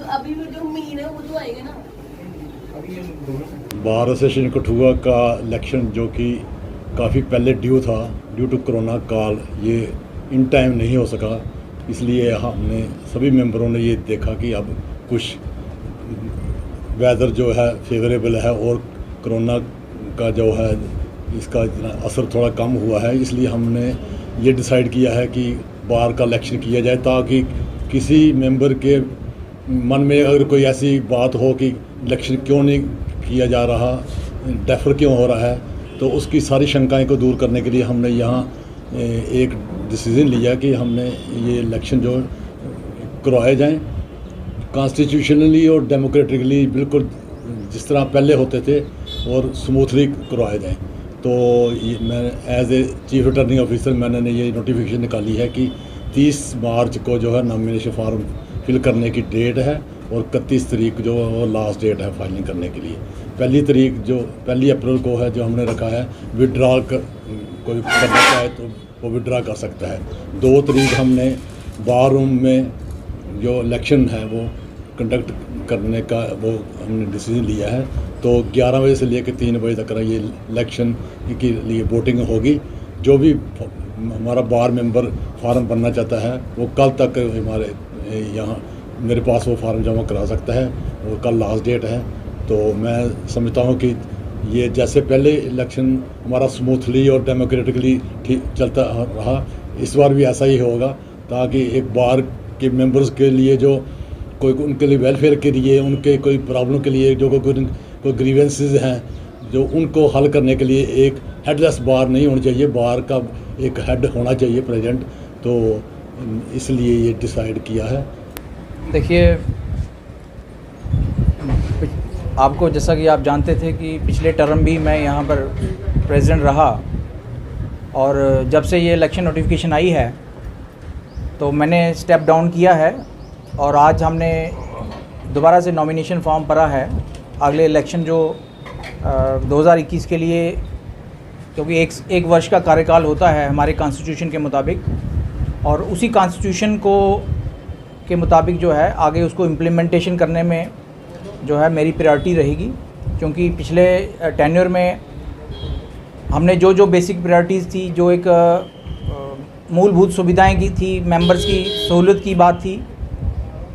अभी वो जो मीन है वो तो आएगा ना। बार एसोसिएशन कठुआ का इलेक्शन जो कि काफ़ी पहले ड्यू था, ड्यू टू कोरोना काल ये इन टाइम नहीं हो सका, इसलिए हमने सभी मेंबरों ने ये देखा कि अब कुछ वेदर जो है फेवरेबल है और कोरोना का जो है इसका असर थोड़ा कम हुआ है, इसलिए हमने ये डिसाइड किया है कि बार का इलेक्शन किया जाए, ताकि किसी मेंबर के मन में अगर कोई ऐसी बात हो कि इलेक्शन क्यों नहीं किया जा रहा, डेफर क्यों हो रहा है, तो उसकी सारी शंकाएं को दूर करने के लिए हमने यहाँ एक डिसीज़न लिया कि हमने ये इलेक्शन जो करवाए जाएं कॉन्स्टिट्यूशनली और डेमोक्रेटिकली, बिल्कुल जिस तरह पहले होते थे और स्मूथली करवाए जाएं। तो मैं as a chief returning officer मैंने ये नोटिफिकेशन निकाली है कि 30 मार्च को जो है नॉमिनेशन फॉर्म फिल करने की डेट है और 31 तारीख जो वो लास्ट डेट है फाइलिंग करने के लिए। पहली अप्रैल को है जो हमने रखा है विड्रॉल कोई करना चाहे तो वो विड्रा कर सकता है। 2 तारीख हमने बार रूम में जो इलेक्शन है वो कंडक्ट करने का वो हमने डिसीजन लिया है। तो 11 बजे से लेकर 3 बजे तक ये इलेक्शन के लिए वोटिंग होगी। जो भी हमारा बार मेंबर फार्म भरना चाहता है वो कल तक हमारे यहाँ मेरे पास वो फार्म जमा करा सकता है और कल लास्ट डेट है। तो मैं समझता हूँ कि ये जैसे पहले इलेक्शन हमारा स्मूथली और डेमोक्रेटिकली ठीक चलता रहा, इस बार भी ऐसा ही होगा, ताकि एक बार के मेंबर्स के लिए जो कोई उनके लिए वेलफेयर के लिए, उनके कोई प्रॉब्लम के लिए जो कोई ग्रीवेंसेस हैं जो उनको हल करने के लिए एक हेडलेस बार नहीं होनी चाहिए, बार का एक हेड होना चाहिए प्रेजेंट। तो इसलिए ये डिसाइड किया है। देखिए, आपको जैसा कि आप जानते थे कि पिछले टर्म भी मैं यहाँ पर प्रेसिडेंट रहा, और जब से ये इलेक्शन नोटिफिकेशन आई है तो मैंने स्टेप डाउन किया है और आज हमने दोबारा से नॉमिनेशन फॉर्म भरा है अगले इलेक्शन जो 2021 के लिए, क्योंकि एक वर्ष का कार्यकाल होता है हमारे कॉन्स्टिट्यूशन के मुताबिक, और उसी कॉन्स्टिट्यूशन के मुताबिक जो है आगे उसको इम्प्लीमेंटेशन करने में जो है मेरी प्रायोरिटी रहेगी। क्योंकि पिछले टेन्योर में हमने जो बेसिक प्रायोरिटीज़ थी, जो एक मूलभूत सुविधाएं की थी, मेंबर्स की सहूलियत की बात थी,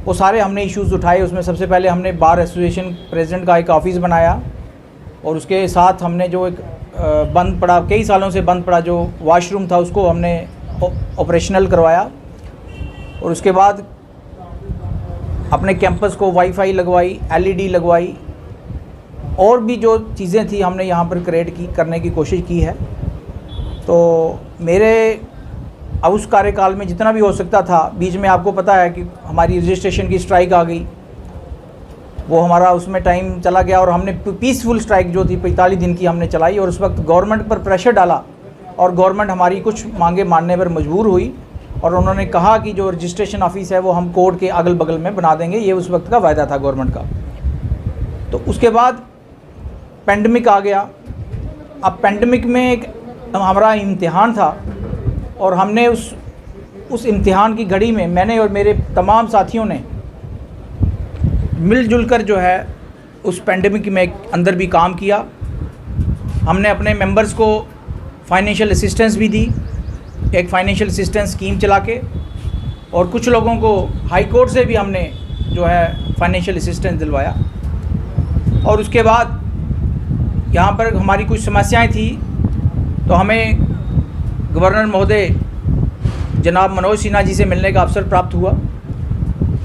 वो सारे हमने इश्यूज़ उठाए। उसमें सबसे पहले हमने बार एसोसिएशन प्रेसिडेंट का एक ऑफ़िस बनाया, और उसके साथ हमने जो एक बंद पड़ा, कई सालों से बंद पड़ा जो वॉशरूम था, उसको हमने ऑपरेशनल करवाया। और उसके बाद अपने कैंपस को वाईफाई लगवाई, एलईडी लगवाई, और भी जो चीज़ें थी हमने यहाँ पर करने की कोशिश की है। तो मेरे अब उस कार्यकाल में जितना भी हो सकता था, बीच में आपको पता है कि हमारी रजिस्ट्रेशन की स्ट्राइक आ गई, वो हमारा उसमें टाइम चला गया, और हमने पीसफुल स्ट्राइक जो थी 45 दिन की हमने चलाई, और उस वक्त गवर्नमेंट पर प्रेशर डाला और गवर्नमेंट हमारी कुछ मांगे मानने पर मजबूर हुई, और उन्होंने कहा कि जो रजिस्ट्रेशन ऑफिस है वो हम कोर्ट के अगल बगल में बना देंगे। ये उस वक्त का वायदा था गवर्नमेंट का। तो उसके बाद पेंडेमिक आ गया। अब पेंडेमिक में एक हमारा इम्तिहान था, और हमने उस इम्तिहान की घड़ी में मैंने और मेरे तमाम साथियों ने मिलजुल कर जो है उस पेंडेमिक में अंदर भी काम किया। हमने अपने मेंबर्स को फाइनेंशियल असिस्टेंस भी दी, एक फाइनेंशियल असिस्टेंस स्कीम चला के, और कुछ लोगों को हाई कोर्ट से भी हमने जो है फाइनेंशियल असिस्टेंस दिलवाया। और उसके बाद यहाँ पर हमारी कुछ समस्याएं थी, तो हमें गवर्नर महोदय जनाब मनोज सिन्हा जी से मिलने का अवसर प्राप्त हुआ,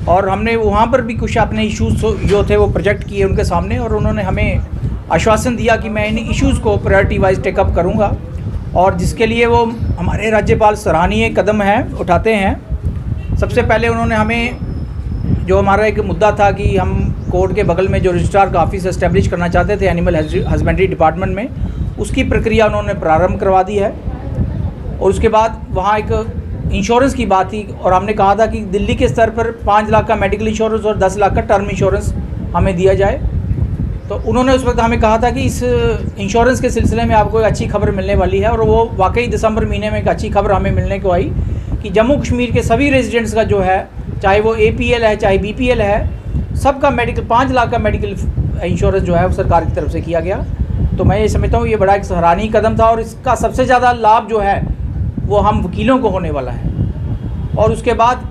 और हमने वहाँ पर भी कुछ अपने इश्यूज़ जो थे वो प्रोजेक्ट किए उनके सामने, और उन्होंने हमें आश्वासन दिया कि मैं इन इश्यूज़ को प्रायोरिटी वाइज टेकअप करूँगा, और जिसके लिए वो हमारे राज्यपाल सराहनीय कदम उठाते हैं। सबसे पहले उन्होंने हमें, जो हमारा एक मुद्दा था कि हम कोर्ट के बगल में जो रजिस्ट्रार का ऑफिस एस्टेब्लिश करना चाहते थे एनिमल हस्बेंड्री डिपार्टमेंट में, उसकी प्रक्रिया उन्होंने प्रारंभ करवा दी है। और उसके बाद वहाँ एक इंश्योरेंस की बात थी और हमने कहा था कि दिल्ली के स्तर पर 5 लाख का मेडिकल इंश्योरेंस और 10 लाख का टर्म इंश्योरेंस हमें दिया जाए। तो उन्होंने उस वक्त हमें कहा था कि इस इंश्योरेंस के सिलसिले में आपको एक अच्छी खबर मिलने वाली है, और वो वाकई दिसंबर महीने में एक अच्छी खबर हमें मिलने को आई कि जम्मू कश्मीर के सभी रेजिडेंट्स का जो है, चाहे वो APL है चाहे BPL है, सबका मेडिकल 5 लाख का मेडिकल इंश्योरेंस जो है वो सरकार की तरफ से किया गया। तो मैं ये समझता हूँ ये बड़ा एक सराहनीय कदम था, और इसका सबसे ज़्यादा लाभ जो है वो हम वकीलों को होने वाला है। और उसके बाद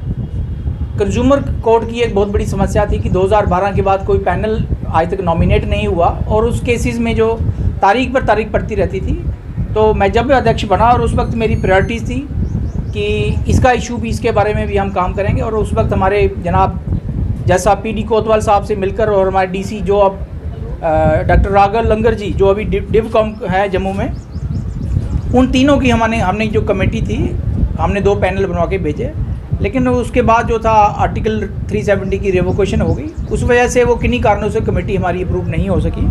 कंज्यूमर कोर्ट की एक बहुत बड़ी समस्या थी कि 2012 के बाद कोई पैनल आज तक नॉमिनेट नहीं हुआ, और उस केसेस में जो तारीख पर तारीख पड़ती रहती थी। तो मैं जब अध्यक्ष बना और उस वक्त मेरी प्रायोरिटीज़ थी कि इसका इशू भी, इसके बारे में भी हम काम करेंगे। और उस वक्त हमारे जनाब जैसा PD कोतवाल साहब से मिलकर और हमारे DC जो अब डॉक्टर राघव लंगर जी जो अभी डिवकॉम है जम्मू में, उन तीनों की हमने जो कमेटी थी हमने 2 पैनल बनवा के भेजे। लेकिन उसके बाद जो था आर्टिकल 370 की रिवोकेशन हो गई, उस वजह से वो किन्हीं कारणों से कमेटी हमारी अप्रूव नहीं हो सकी।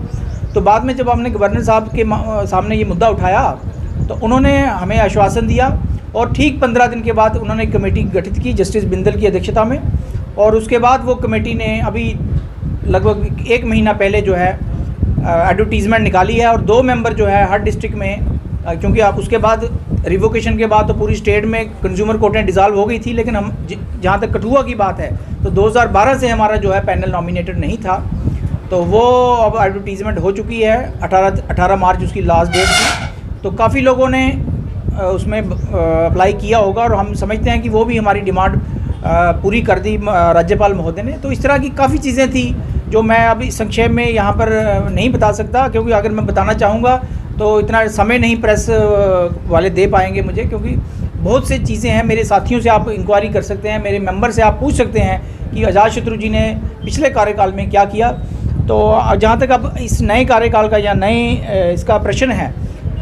तो बाद में जब हमने गवर्नर साहब के सामने ये मुद्दा उठाया तो उन्होंने हमें आश्वासन दिया, और ठीक 15 दिन के बाद उन्होंने कमेटी गठित की जस्टिस बिंदल की अध्यक्षता में। और उसके बाद वो कमेटी ने अभी लगभग 1 महीना पहले जो है एडवर्टीज़मेंट निकाली है, और 2 मेंबर जो है हर डिस्ट्रिक्ट में, क्योंकि आप उसके बाद रिवोकेशन के बाद तो पूरी स्टेट में कंज्यूमर कोर्टें डिज़ाल्व हो गई थी, लेकिन हम जहाँ तक कठुआ की बात है तो 2012 से हमारा जो है पैनल नॉमिनेटेड नहीं था। तो वो अब एडवर्टीज़मेंट हो चुकी है, 18 मार्च उसकी लास्ट डेट थी। तो काफ़ी लोगों ने उसमें अप्लाई किया होगा, और हम समझते हैं कि वो भी हमारी डिमांड पूरी कर दी राज्यपाल महोदय ने। तो इस तरह की काफ़ी चीज़ें थी जो मैं अभी संक्षेप में यहाँ पर नहीं बता सकता, क्योंकि अगर मैं बताना चाहूँगा तो इतना समय नहीं प्रेस वाले दे पाएंगे मुझे, क्योंकि बहुत से चीज़ें हैं। मेरे साथियों से आप इंक्वायरी कर सकते हैं, मेरे मेंबर से आप पूछ सकते हैं कि अजातशत्रु जी ने पिछले कार्यकाल में क्या किया। तो जहाँ तक अब इस नए कार्यकाल का या नए इसका प्रश्न है,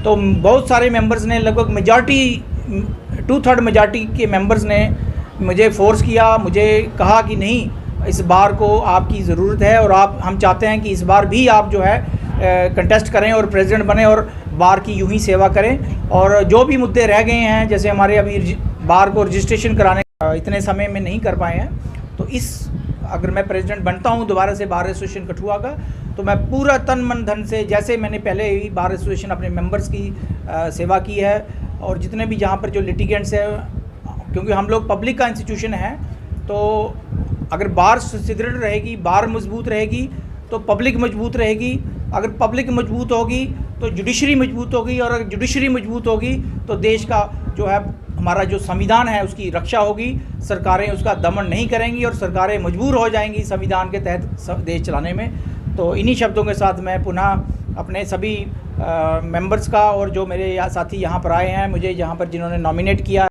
तो बहुत सारे मेंबर्स ने, लगभग मेजॉरिटी 2/3 मेजॉरिटी के मेंबर्स ने मुझे फोर्स किया, मुझे कहा कि नहीं, इस बार को आपकी ज़रूरत है, और हम चाहते हैं कि इस बार भी आप जो है कंटेस्ट करें और प्रेसिडेंट बने और बार की यूं ही सेवा करें। और जो भी मुद्दे रह गए हैं, जैसे हमारे अभी बार को रजिस्ट्रेशन कराने इतने समय में नहीं कर पाए हैं, तो अगर मैं प्रेसिडेंट बनता हूं दोबारा से बार एसोसिएशन कठुआ का, तो मैं पूरा तन मन धन से, जैसे मैंने पहले ही बार एसोसिएशन अपने मेंबर्स की सेवा की है, और जितने भी जहाँ पर जो लिटिगेंट्स है, क्योंकि हम लोग पब्लिक का इंस्टीट्यूशन है, तो अगर बार सुदृढ़ रहेगी, बार मजबूत रहेगी, तो पब्लिक मजबूत रहेगी। अगर पब्लिक मजबूत होगी तो जुडिशरी मजबूत होगी, और अगर जुडिशरी मजबूत होगी तो देश का जो है, हमारा जो संविधान है उसकी रक्षा होगी, सरकारें उसका दमन नहीं करेंगी, और सरकारें मजबूर हो जाएंगी संविधान के तहत देश चलाने में। तो इन्हीं शब्दों के साथ मैं पुनः अपने सभी मेंबर्स का, और जो मेरे साथी यहाँ पर आए हैं, मुझे यहाँ पर जिन्होंने नॉमिनेट किया